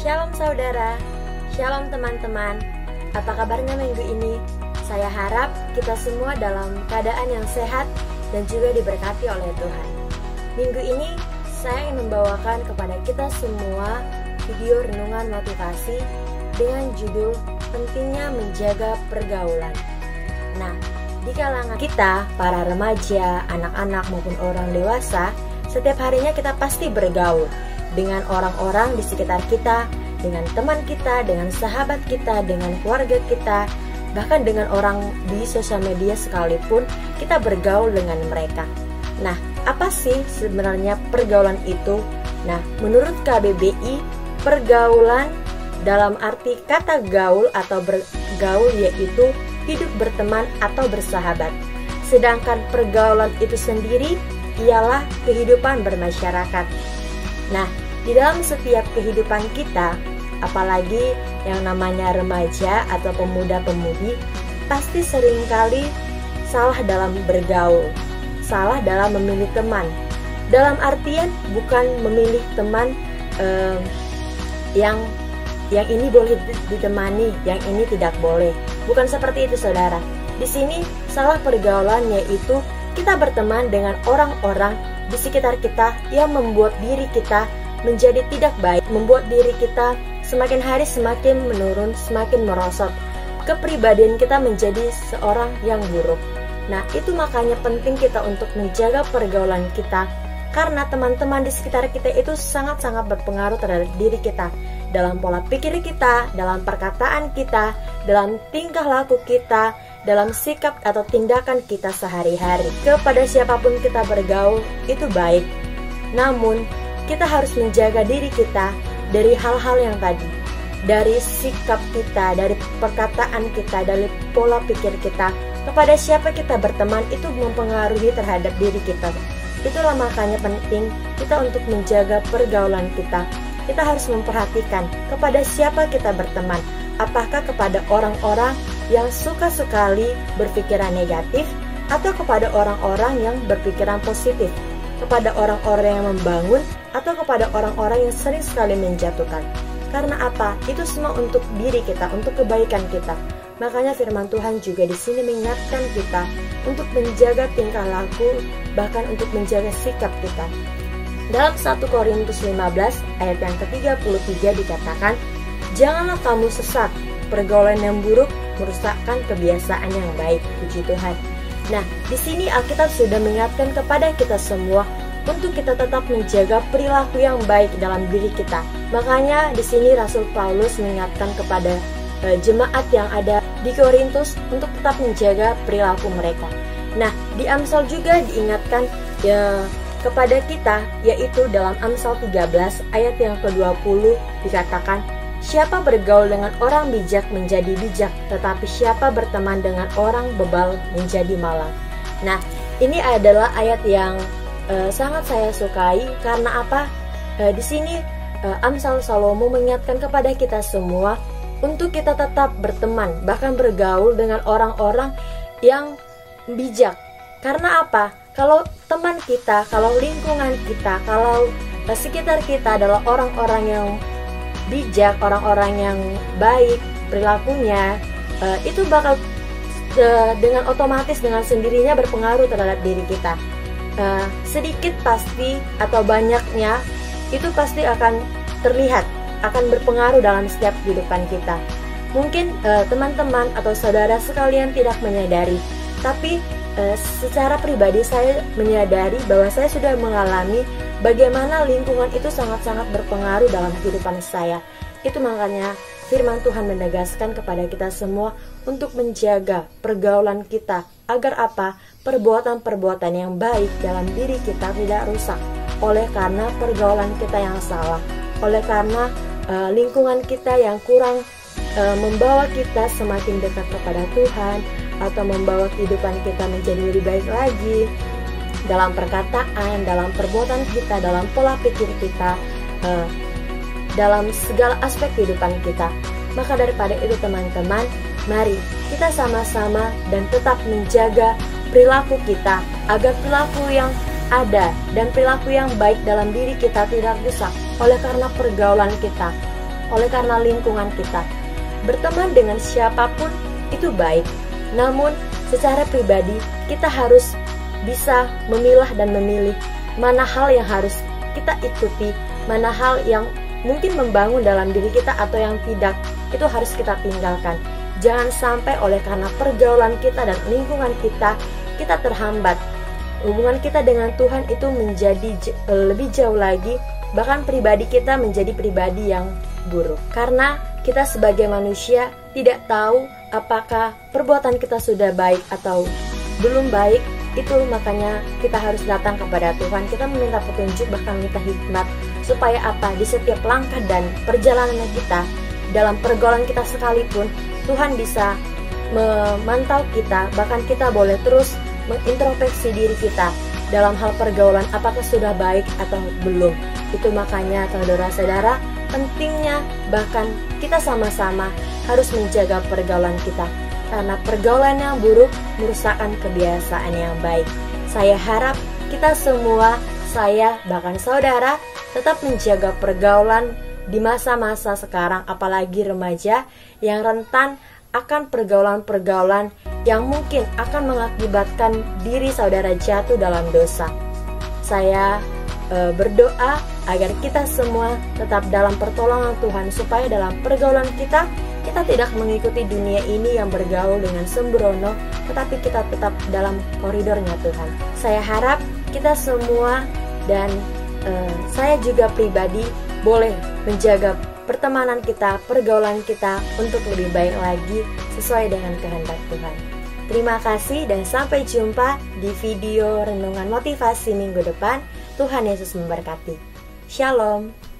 Shalom saudara, shalom teman-teman. Apa kabarnya minggu ini? Saya harap kita semua dalam keadaan yang sehat dan juga diberkati oleh Tuhan. Minggu ini saya ingin membawakan kepada kita semua video renungan motivasi dengan judul pentingnya menjaga pergaulan. Nah, di kalangan kita, para remaja, anak-anak maupun orang dewasa, setiap harinya kita pasti bergaul dengan orang-orang di sekitar kita, dengan teman kita, dengan sahabat kita, dengan keluarga kita, bahkan dengan orang di sosial media sekalipun, kita bergaul dengan mereka. Nah, apa sih sebenarnya pergaulan itu? Nah, menurut KBBI, pergaulan dalam arti kata gaul atau bergaul yaitu hidup berteman atau bersahabat. Sedangkan pergaulan itu sendiri ialah kehidupan bermasyarakat. Nah, di dalam setiap kehidupan kita, apalagi yang namanya remaja atau pemuda-pemudi, pasti seringkali salah dalam bergaul, salah dalam memilih teman. Dalam artian bukan memilih teman yang ini boleh ditemani, yang ini tidak boleh. Bukan seperti itu, saudara. Di sini salah pergaulan yaitu kita berteman dengan orang-orang di sekitar kita yang membuat diri kita menjadi tidak baik, membuat diri kita semakin hari semakin menurun, semakin merosot. Kepribadian kita menjadi seorang yang buruk. Nah, itu makanya penting kita untuk menjaga pergaulan kita, karena teman-teman di sekitar kita itu sangat-sangat berpengaruh terhadap diri kita, dalam pola pikir kita, dalam perkataan kita, dalam tingkah laku kita, dalam sikap atau tindakan kita sehari-hari. Kepada siapapun kita bergaul, itu baik. Namun, kita harus menjaga diri kita dari hal-hal yang tadi. Dari sikap kita, dari perkataan kita, dari pola pikir kita. Kepada siapa kita berteman, itu mempengaruhi terhadap diri kita. Itulah makanya penting kita untuk menjaga pergaulan kita. Kita harus memperhatikan kepada siapa kita berteman. Apakah kepada orang-orang yang suka sekali berpikiran negatif, atau kepada orang-orang yang berpikiran positif, kepada orang-orang yang membangun, atau kepada orang-orang yang sering sekali menjatuhkan. Karena apa? Itu semua untuk diri kita, untuk kebaikan kita. Makanya firman Tuhan juga di sini mengingatkan kita untuk menjaga tingkah laku, bahkan untuk menjaga sikap kita. Dalam 1 Korintus 15 ayat yang ke-33 dikatakan, "Janganlah kamu sesat, pergaulan yang buruk merusakkan kebiasaan yang baik." Puji Tuhan. Nah, di sini Alkitab sudah mengingatkan kepada kita semua untuk kita tetap menjaga perilaku yang baik dalam diri kita. Makanya di sini Rasul Paulus mengingatkan kepada jemaat yang ada di Korintus untuk tetap menjaga perilaku mereka. Nah, di Amsal juga diingatkan kepada kita, yaitu dalam Amsal 13 ayat yang ke-20 dikatakan, "Siapa bergaul dengan orang bijak menjadi bijak, tetapi siapa berteman dengan orang bebal menjadi malang." Nah, ini adalah ayat yang sangat saya sukai. Karena apa? Di sini Amsal Salomo mengingatkan kepada kita semua untuk kita tetap berteman, bahkan bergaul dengan orang-orang yang bijak. Karena apa? Kalau teman kita, kalau lingkungan kita, kalau sekitar kita adalah orang-orang yang bijak, orang-orang yang baik perilakunya, itu bakal dengan otomatis, dengan sendirinya berpengaruh terhadap diri kita. Sedikit pasti atau banyaknya itu pasti akan terlihat, akan berpengaruh dalam setiap kehidupan kita. Mungkin teman-teman atau saudara sekalian tidak menyadari, tapi secara pribadi saya menyadari bahwa saya sudah mengalami bagaimana lingkungan itu sangat-sangat berpengaruh dalam kehidupan saya. Itu makanya firman Tuhan menegaskan kepada kita semua untuk menjaga pergaulan kita, agar apa? Perbuatan-perbuatan yang baik dalam diri kita tidak rusak oleh karena pergaulan kita yang salah, oleh karena lingkungan kita yang kurang membawa kita semakin dekat kepada Tuhan, atau membawa kehidupan kita menjadi lebih baik lagi dalam perkataan, dalam perbuatan kita, dalam pola pikir kita, dalam segala aspek kehidupan kita. Maka daripada itu teman-teman, mari kita sama-sama dan tetap menjaga perilaku kita, agar perilaku yang ada dan perilaku yang baik dalam diri kita tidak rusak oleh karena pergaulan kita. oleh karena lingkungan kita. Berteman dengan siapapun itu baik, namun secara pribadi kita harus bisa memilah dan memilih mana hal yang harus kita ikuti, mana hal yang mungkin membangun dalam diri kita atau yang tidak, itu harus kita tinggalkan. Jangan sampai oleh karena pergaulan kita dan lingkungan kita terhambat. Hubungan kita dengan Tuhan itu menjadi lebih jauh lagi, bahkan pribadi kita menjadi pribadi yang buruk. Karena kita sebagai manusia tidak tahu apakah perbuatan kita sudah baik atau belum baik. Itu makanya kita harus datang kepada Tuhan. Kita meminta petunjuk, bahkan minta hikmat, supaya apa? Di setiap langkah dan perjalanan kita, dalam pergaulan kita sekalipun, Tuhan bisa memantau kita. Bahkan kita boleh terus mengintrospeksi diri kita dalam hal pergaulan, apakah sudah baik atau belum. Itu makanya saudara-saudara, pentingnya bahkan kita sama-sama harus menjaga pergaulan kita, karena pergaulan yang buruk merusakkan kebiasaan yang baik. Saya harap kita semua, saya bahkan saudara, tetap menjaga pergaulan di masa-masa sekarang, apalagi remaja yang rentan akan pergaulan-pergaulan yang mungkin akan mengakibatkan diri saudara jatuh dalam dosa. Saya berdoa agar kita semua tetap dalam pertolongan Tuhan, supaya dalam pergaulan kita tidak mengikuti dunia ini yang bergaul dengan sembrono, tetapi kita tetap dalam koridornya Tuhan. Saya harap kita semua dan saya juga pribadi boleh menjaga pertemanan kita, pergaulan kita untuk lebih baik lagi sesuai dengan kehendak Tuhan. Terima kasih dan sampai jumpa di video renungan motivasi minggu depan. Tuhan Yesus memberkati. Shalom.